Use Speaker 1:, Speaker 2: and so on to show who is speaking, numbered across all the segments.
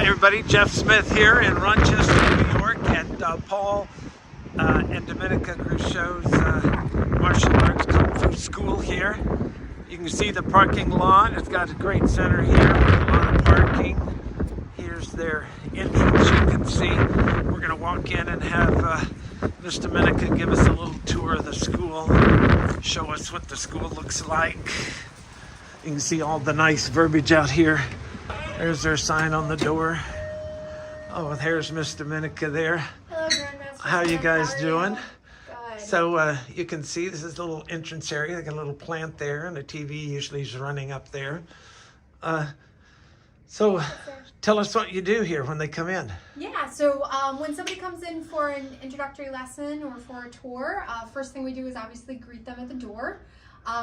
Speaker 1: everybody, Jeff Smith here in Rochester, New York at Paul and Dominica Grushow's martial arts kung fu school here. You can see the parking lot. It's got a great center here with a lot of parking. Here's their entrance, you can see. We're going to walk in and have Miss Dominica give us a little tour of the school, show us what the school looks like. You can see all the nice verbiage out here. There's their sign on the door. Oh, there's Miss Dominica there.
Speaker 2: Hello, Grandmaster.
Speaker 1: How you guys doing?
Speaker 2: Good.
Speaker 1: So you can see this is the little entrance area. They got a little plant there, and the TV usually is running up there. So tell us what you do here when they come in.
Speaker 2: Yeah, so when somebody comes in for an introductory lesson or for a tour, first thing we do is obviously greet them at the door.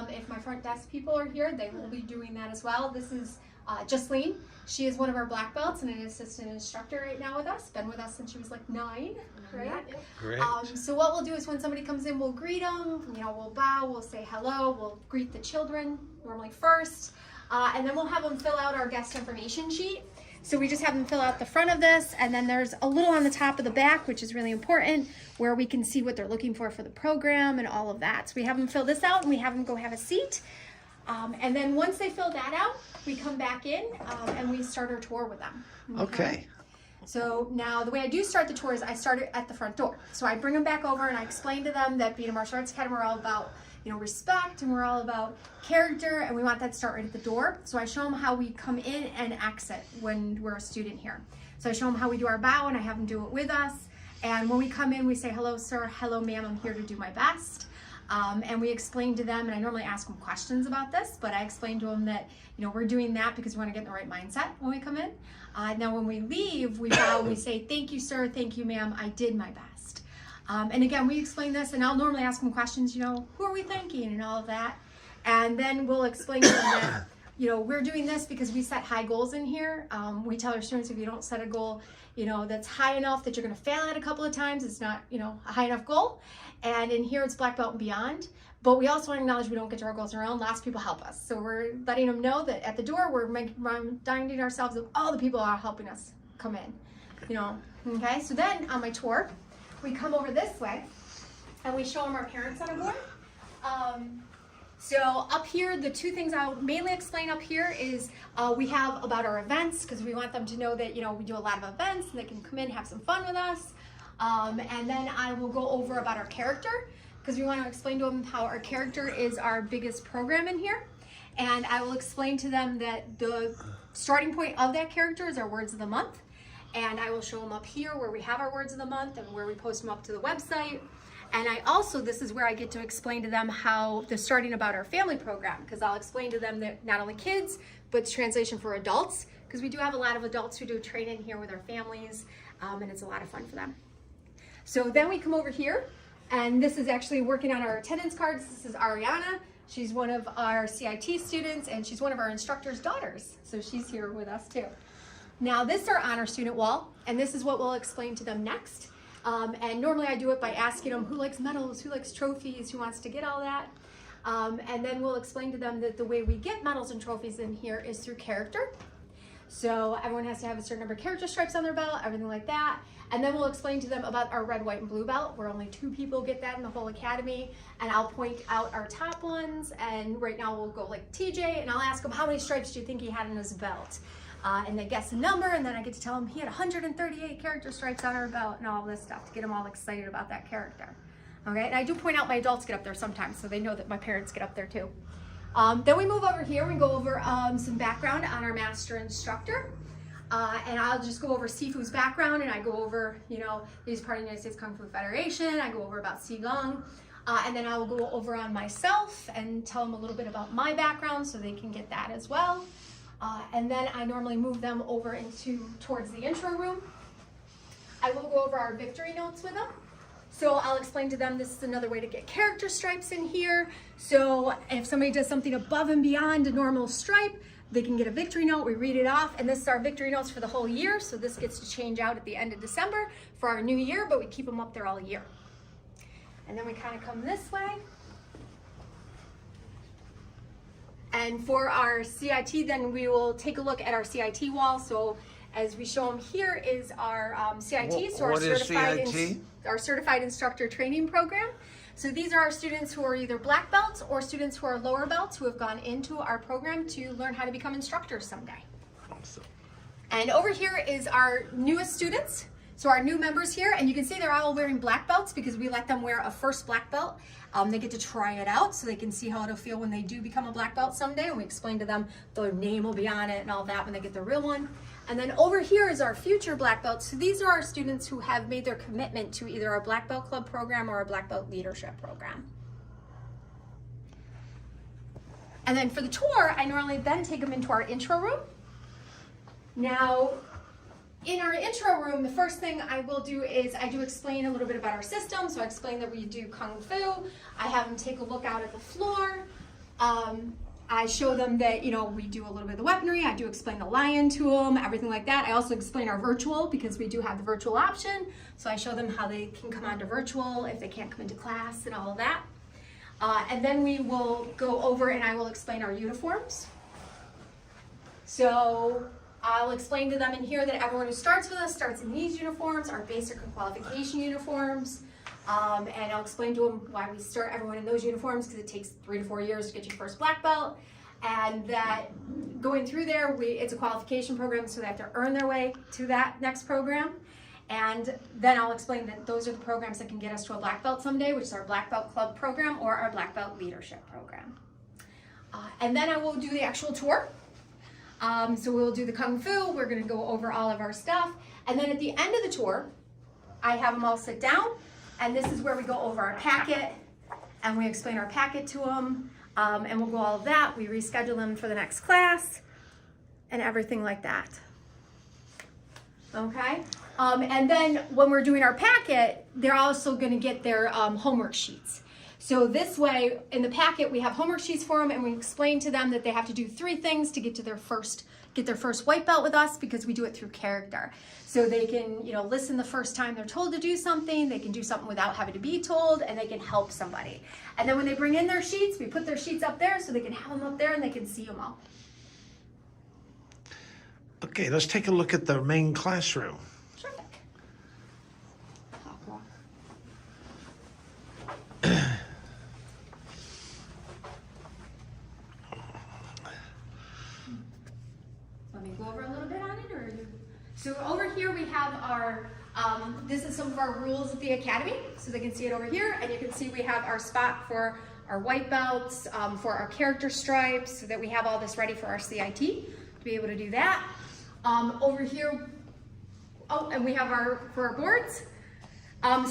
Speaker 2: If my front desk people are here, they will be doing that as well. This is Justine. She is one of our black belts and an assistant instructor right now with us. Been with us since she was like 9, right?
Speaker 1: Great.
Speaker 2: So what we'll do is when somebody comes in, we'll greet them. We'll bow, we'll say hello, we'll greet the children normally first, and then we'll have them fill out our guest information sheet. So we just have them fill out the front of this, and then there's a little on the top of the back, which is really important, where we can see what they're looking for the program and all of that. So we have them fill this out, and we have them go have a seat. And then once they fill that out, we come back in and we start our tour with them.
Speaker 1: Okay.
Speaker 2: So now the way I do start the tour is I start it at the front door. So I bring them back over and I explain to them that being a martial arts academy, we're all about respect, and we're all about character, and we want that to start right at the door. So I show them how we come in and exit when we're a student here. So I show them how we do our bow, and I have them do it with us. And when we come in, we say, hello, sir, hello, ma'am, I'm here to do my best. And we explain to them, and I normally ask them questions about this, but I explain to them that, we're doing that because we want to get in the right mindset when we come in. Now when we leave, we bow and we say, thank you, sir, thank you, ma'am, I did my best. And again, we explain this, and I'll normally ask them questions, who are we thanking and all of that. And then we'll explain to them that, we're doing this because we set high goals in here. We tell our students, if you don't set a goal, that's high enough that you're going to fail at a couple of times, it's not, a high enough goal. And in here, it's black belt and beyond. But we also want to acknowledge we don't get to our goals on our own. Lots of people help us. So we're letting them know that at the door, we're reminding ourselves of all the people that are helping us come in. Okay? So then on my tour, we come over this way and we show them our parents on a board. So up here, the two things I'll mainly explain up here is we have about our events, because we want them to know that, we do a lot of events and they can come in and have some fun with us. And then I will go over about our character, because we want to explain to them how our character is our biggest program in here. And I will explain to them that the starting point of that character is our words of the month. And I will show them up here where we have our words of the month and where we post them up to the website. And I also, this is where I get to explain to them how the starting about our family program, because I'll explain to them that not only kids, but it's translation for adults, because we do have a lot of adults who do training here with their families, and it's a lot of fun for them. So then we come over here, and this is actually working on our attendance cards. This is Ariana. She's one of our CIT students, and she's one of our instructor's daughters. So she's here with us too. Now this is our honor student wall, and this is what we'll explain to them next. And normally I do it by asking them who likes medals, who likes trophies, who wants to get all that. And then we'll explain to them that the way we get medals and trophies in here is through character. So everyone has to have a certain number of character stripes on their belt, everything like that. And then we'll explain to them about our red, white, and blue belt, where only 2 people get that in the whole academy. And I'll point out our top ones, and right now we'll go like TJ, and I'll ask him, how many stripes do you think he had in his belt? And they guess the number, and then I get to tell them he had 138 character stripes on our belt and all this stuff to get them all excited about that character. Okay, and I do point out my adults get up there sometimes, so they know that my parents get up there too. Then we move over here, we go over some background on our master instructor. And I'll just go over Sifu's background, and I go over, he's part of the United States Kung Fu Federation. I go over about Qigong. And then I will go over on myself and tell them a little bit about my background so they can get that as well. And then I normally move them over towards the intro room. I will go over our victory notes with them. So I'll explain to them this is another way to get character stripes in here. So if somebody does something above and beyond a normal stripe, they can get a victory note. We read it off, and this is our victory notes for the whole year. So this gets to change out at the end of December for our new year, but we keep them up there all year. And then we kind of come this way. And for our CIT, then we will take a look at our CIT wall. So as we show them here is our CIT, so
Speaker 1: what is CIT?
Speaker 2: Our Certified Instructor Training Program. So these are our students who are either black belts or students who are lower belts who have gone into our program to learn how to become instructors someday.
Speaker 1: Awesome.
Speaker 2: And over here is our newest students. So our new members here, and you can see they're all wearing black belts because we let them wear a first black belt. They get to try it out so they can see how it'll feel when they do become a black belt someday. And we explain to them their name will be on it and all that when they get their real one. And then over here is our future black belts. So these are our students who have made their commitment to either our Black Belt Club program or our Black Belt Leadership program. And then for the tour, I normally then take them into our intro room. Now, in our intro room, the first thing I will do is I do explain a little bit about our system. So I explain that we do Kung Fu. I have them take a look out at the floor. I show them that, you know, we do a little bit of the weaponry. I do explain the lion to them, everything like that. I also explain our virtual because we do have the virtual option. So I show them how they can come onto virtual if they can't come into class and all of that. And then we will go over and I will explain our uniforms. So I'll explain to them in here that everyone who starts with us starts in these uniforms, our basic and qualification uniforms. And I'll explain to them why we start everyone in those uniforms because it takes 3 to 4 years to get your first black belt. And that going through there, it's a qualification program, so they have to earn their way to that next program. And then I'll explain that those are the programs that can get us to a black belt someday, which is our Black Belt Club program or our Black Belt Leadership program. And then I will do the actual tour. So we'll do the Kung Fu, we're gonna go over all of our stuff. And then at the end of the tour, I have them all sit down, and this is where we go over our packet, and we explain our packet to them, and we'll go all of that. We reschedule them for the next class, and everything like that. Okay? And then when we're doing our packet, they're also gonna get their homework sheets. So this way, in the packet, we have homework sheets for them, and we explain to them that they have to do 3 things to get to their first white belt with us because we do it through character. So they can, you know, listen the first time they're told to do something, they can do something without having to be told, and they can help somebody. And then when they bring in their sheets, we put their sheets up there so they can have them up there and they can see them all.
Speaker 1: Okay, let's take a look at the main classroom.
Speaker 2: Terrific. Let me go over a little bit on it, or so over here we have our, this is some of our rules of the academy, so they can see it over here, and you can see we have our spot for our white belts, for our character stripes, so that we have all this ready for our CIT to be able to do that. Over here, oh, and we have for our boards.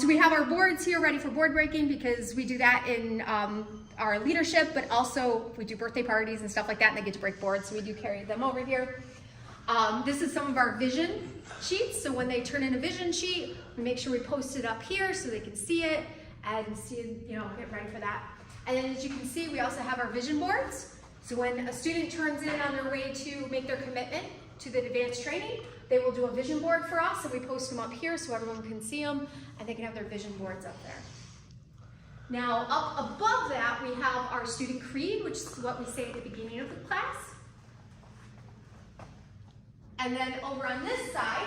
Speaker 2: So we have our boards here ready for board breaking because we do that in our leadership, but also we do birthday parties and stuff like that, and they get to break boards, so we do carry them over here. This is some of our vision sheets. So when they turn in a vision sheet, we make sure we post it up here so they can see it and see, you know, get ready for that. And then as you can see, we also have our vision boards. So when a student turns in on their way to make their commitment to the advanced training, they will do a vision board for us, and we post them up here so everyone can see them and they can have their vision boards up there. Now, up above that, we have our student creed, which is what we say at the beginning of the class. And then over on this side,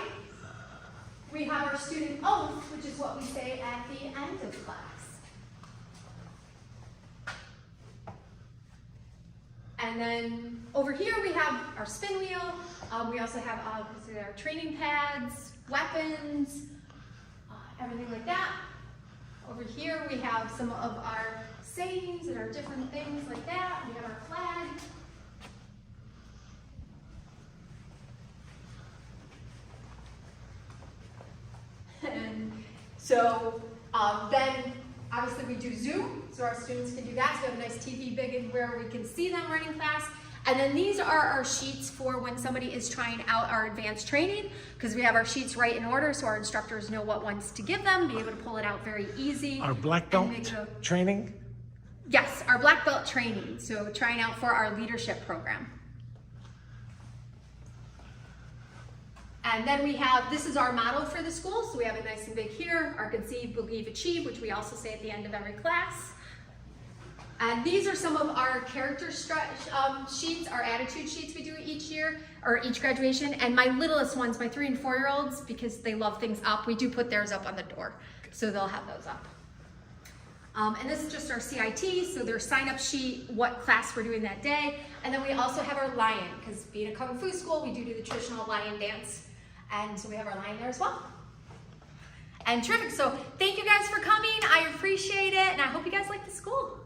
Speaker 2: we have our student oath, which is what we say at the end of class. And then over here we have our spin wheel. We also have our training pads, weapons, everything like that. Over here we have some of our sayings and our different things like that. We have our flag. And so then obviously we do Zoom, so our students can do that. So we have a nice TV big in where we can see them running class. And then these are our sheets for when somebody is trying out our advanced training, because we have our sheets right in order so our instructors know what ones to give them, be able to pull it out very easy.
Speaker 1: Our black belt training?
Speaker 2: Yes, our black belt training. So trying out for our leadership program. And then we have, this is our motto for the school, so we have it nice and big here, our conceive, believe, achieve, which we also say at the end of every class. And these are some of our character sheets, our attitude sheets we do each year, or each graduation. And my littlest ones, my 3 and 4-year-olds, because they love things up, we do put theirs up on the door. So they'll have those up. And this is just our CIT, so their sign-up sheet, what class we're doing that day. And then we also have our lion, because being a Kung Fu school, we do the traditional lion dance. And so we have our lion there as well. And terrific, so thank you guys for coming. I appreciate it, and I hope you guys like the school.